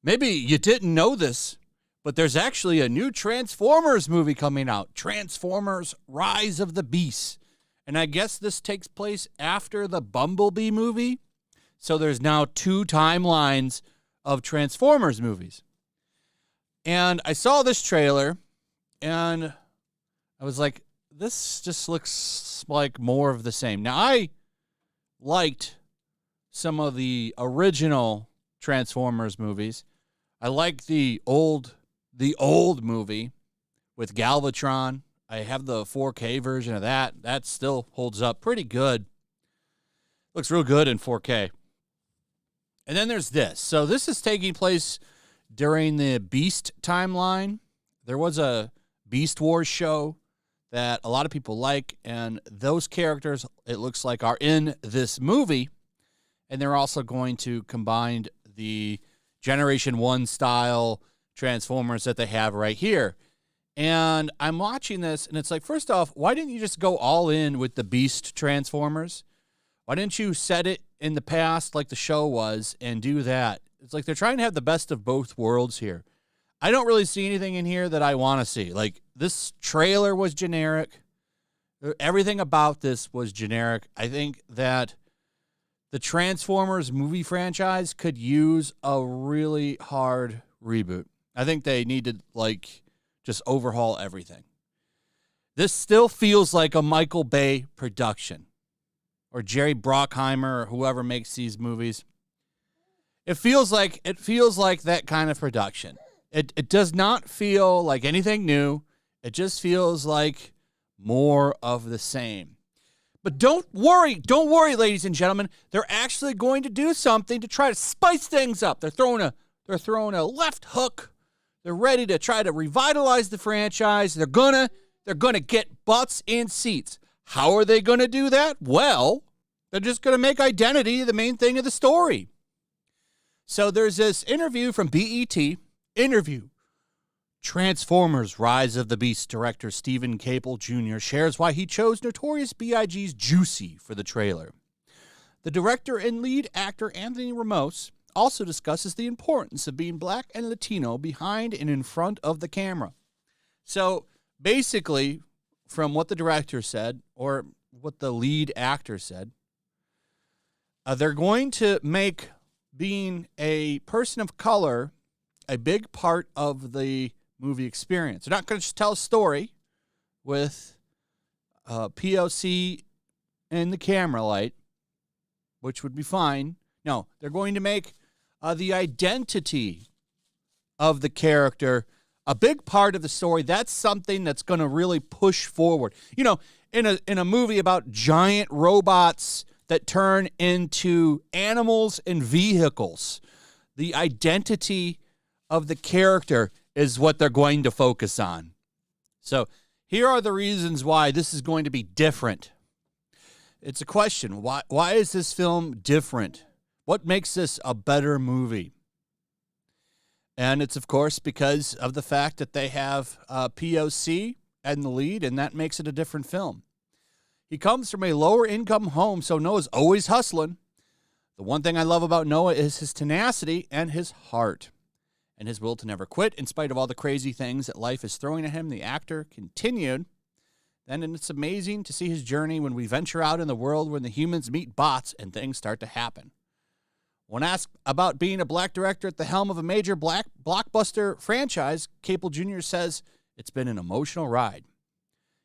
Maybe you didn't know this, but there's actually a new Transformers movie coming out, Transformers Rise of the Beasts. And I guess this takes place after the Bumblebee movie. So there's now 2 timelines of Transformers movies. And I saw this trailer, and I was like, this just looks like more of the same. Now, I liked some of the original Transformers movies. I like the old movie with Galvatron. I have the 4K version of that. That still holds up pretty good. Looks real good in 4K. And then there's this. So this is taking place during the Beast timeline. There was a Beast Wars show that a lot of people like, and those characters, it looks like, are in this movie. And they're also going to combine the Generation 1 style Transformers that they have right here. And I'm watching this, and it's like, first off, why didn't you just go all in with the Beast Transformers? Why didn't you set it in the past like the show was and do that? It's like they're trying to have the best of both worlds here. I don't really see anything in here that I want to see. Like, this trailer was generic. Everything about this was generic. I think that the Transformers movie franchise could use a really hard reboot. I think they need to, like, just overhaul everything. This still feels like a Michael Bay production, or Jerry Bruckheimer, or whoever makes these movies. It feels like that kind of production. It does not feel like anything new. It just feels like more of the same. But don't worry, ladies and gentlemen. They're actually going to do something to try to spice things up. They're throwing a left hook. They're ready to try to revitalize the franchise. They're gonna get butts in seats. How are they gonna do that? Well, they're just gonna make identity the main thing of the story. So there's this interview from BET. Transformers Rise of the Beast director Stephen Caple Jr. shares why he chose Notorious B.I.G.'s Juicy for the trailer. The director and lead actor Anthony Ramos also discusses the importance of being black and Latino behind and in front of the camera. So basically, from what the director said, or what the lead actor said, they're going to make being a person of color a big part of the movie experience. They're not going to just tell a story with POC in the camera light, which would be fine. No, they're going to make the identity of the character a big part of the story. That's something that's going to really push forward. You know, in a movie about giant robots that turn into animals and vehicles, the identity of the character is what they're going to focus on. So here are the reasons why this is going to be different. It's a question. Why is this film different? What makes this a better movie? And it's, of course, because of the fact that they have POC in the lead, and that makes it a different film. He comes from a lower-income home, so Noah's always hustling. The one thing I love about Noah is his tenacity and his heart, and his will to never quit in spite of all the crazy things that life is throwing at him. The actor continued. Then it's amazing to see his journey when we venture out in the world when the humans meet bots and things start to happen. When asked about being a black director at the helm of a major black blockbuster franchise, Caple Jr. says, "It's been an emotional ride.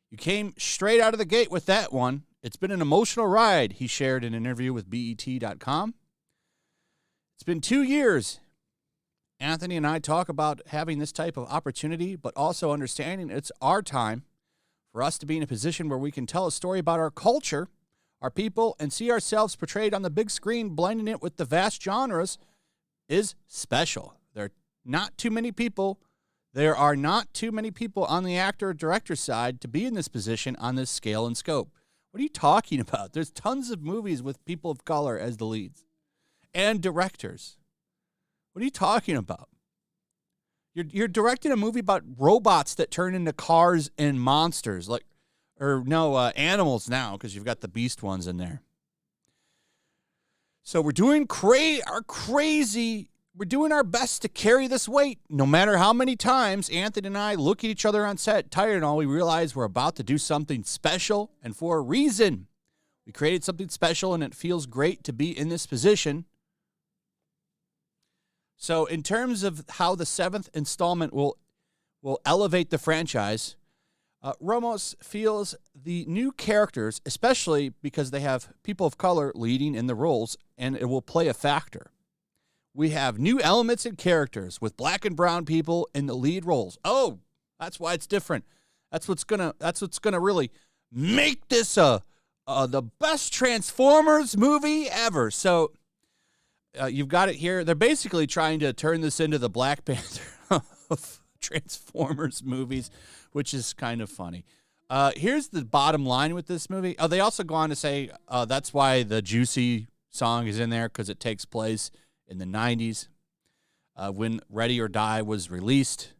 You came straight out of the gate with that one. It's been an emotional ride," he shared in an interview with BET.com. It's been 2 years. Anthony and I talk about having this type of opportunity, but also understanding it's our time for us to be in a position where we can tell a story about our culture, our people, and see ourselves portrayed on the big screen, blending it with the vast genres is special. There are not too many people on the actor-director side to be in this position on this scale and scope. What are you talking about? There's tons of movies with people of color as the leads and directors. What are you talking about? You're directing a movie about robots that turn into cars and monsters. Like, or no, animals now, because you've got the beast ones in there. So we're doing we're doing our best to carry this weight. No matter how many times Anthony and I look at each other on set, tired and all, we realize we're about to do something special, and for a reason. We created something special, and it feels great to be in this position. So in terms of how the 7th installment will elevate the franchise, Ramos feels the new characters, especially because they have people of color leading in the roles, and it will play a factor. We have new elements and characters with black and brown people in the lead roles. Oh, that's why it's different. That's what's gonna really make this the best Transformers movie ever. So you've got it here. They're basically trying to turn this into the Black Panther of Transformers movies, which is kind of funny. Here's the bottom line with this movie. Oh, they also go on to say that's why the Juicy song is in there, because it takes place in the 90s when Ready or Die was released.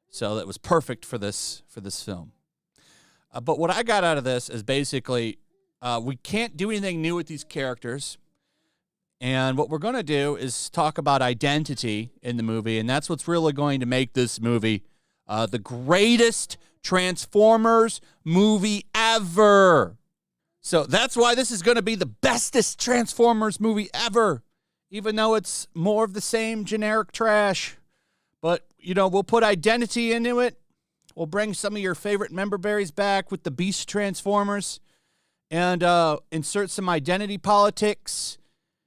So that was perfect for this film. But what I got out of this is basically we can't do anything new with these characters. And what we're going to do is talk about identity in the movie, and that's what's really going to make this movie the greatest Transformers movie ever. So that's why this is going to be the bestest Transformers movie ever, even though it's more of the same generic trash. But, we'll put identity into it. We'll bring some of your favorite member berries back with the Beast Transformers and insert some identity politics.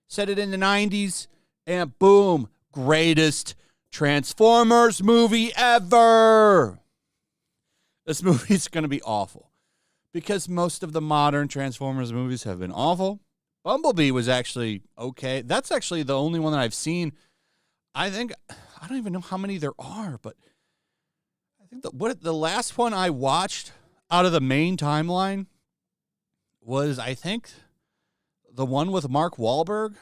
Set it in the 90s, and boom, greatest Transformers movie ever. This movie's going to be awful because most of the modern Transformers movies have been awful. Bumblebee was actually okay. That's actually the only one that I've seen. I don't even know how many there are, but I think the last one I watched out of the main timeline was, I think, the one with Mark Wahlberg,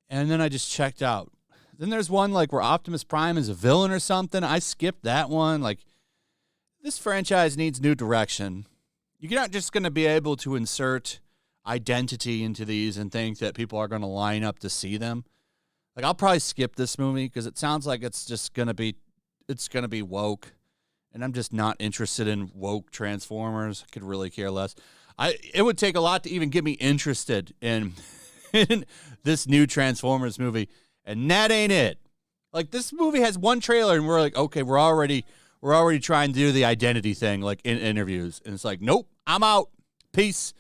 and then I just checked out. Then there's one like where Optimus Prime is a villain or something. I skipped that one. Like, this franchise needs new direction. You're not just going to be able to insert identity into these and think that people are going to line up to see them. Like, I'll probably skip this movie because it sounds like it's going to be woke, and I'm just not interested in woke Transformers. I could really care less. It would take a lot to even get me interested in this new Transformers movie, and that ain't it. Like, this movie has one trailer, and we're like, okay, we're already trying to do the identity thing, like in interviews, and it's like, nope, I'm out. Peace.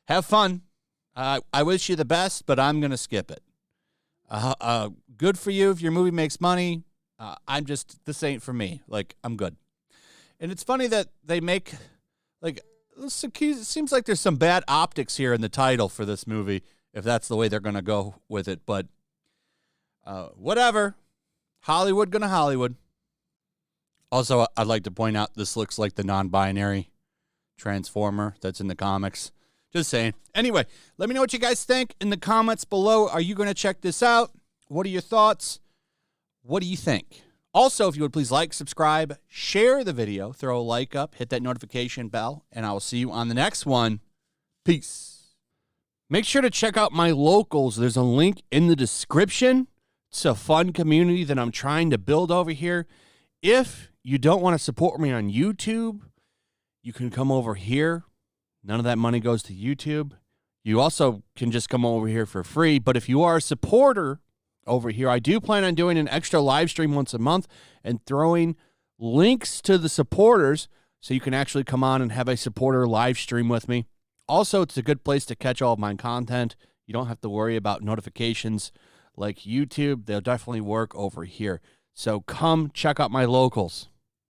Have fun. I wish you the best, but I'm gonna skip it. Good for you if your movie makes money. This ain't for me. Like, I'm good. And it's funny that they make, like, it seems like there's some bad optics here in the title for this movie, if that's the way they're going to go with it. But whatever. Hollywood gonna Hollywood. Also, I'd like to point out this looks like the non-binary Transformer that's in the comics. Just saying. Anyway, let me know what you guys think in the comments below. Are you going to check this out? What are your thoughts? What do you think? Also, if you would please like, subscribe, share the video, throw a like up, hit that notification bell, and I will see you on the next one. Peace. Make sure to check out my locals. There's a link in the description. It's a fun community that I'm trying to build over here. If you don't want to support me on YouTube, you can come over here. None of that money goes to YouTube. You also can just come over here for free. But if you are a supporter over here, I do plan on doing an extra live stream once a month and throwing links to the supporters so you can actually come on and have a supporter live stream with me. Also, it's a good place to catch all of my content. You don't have to worry about notifications like YouTube. They'll definitely work over here. So come check out my locals.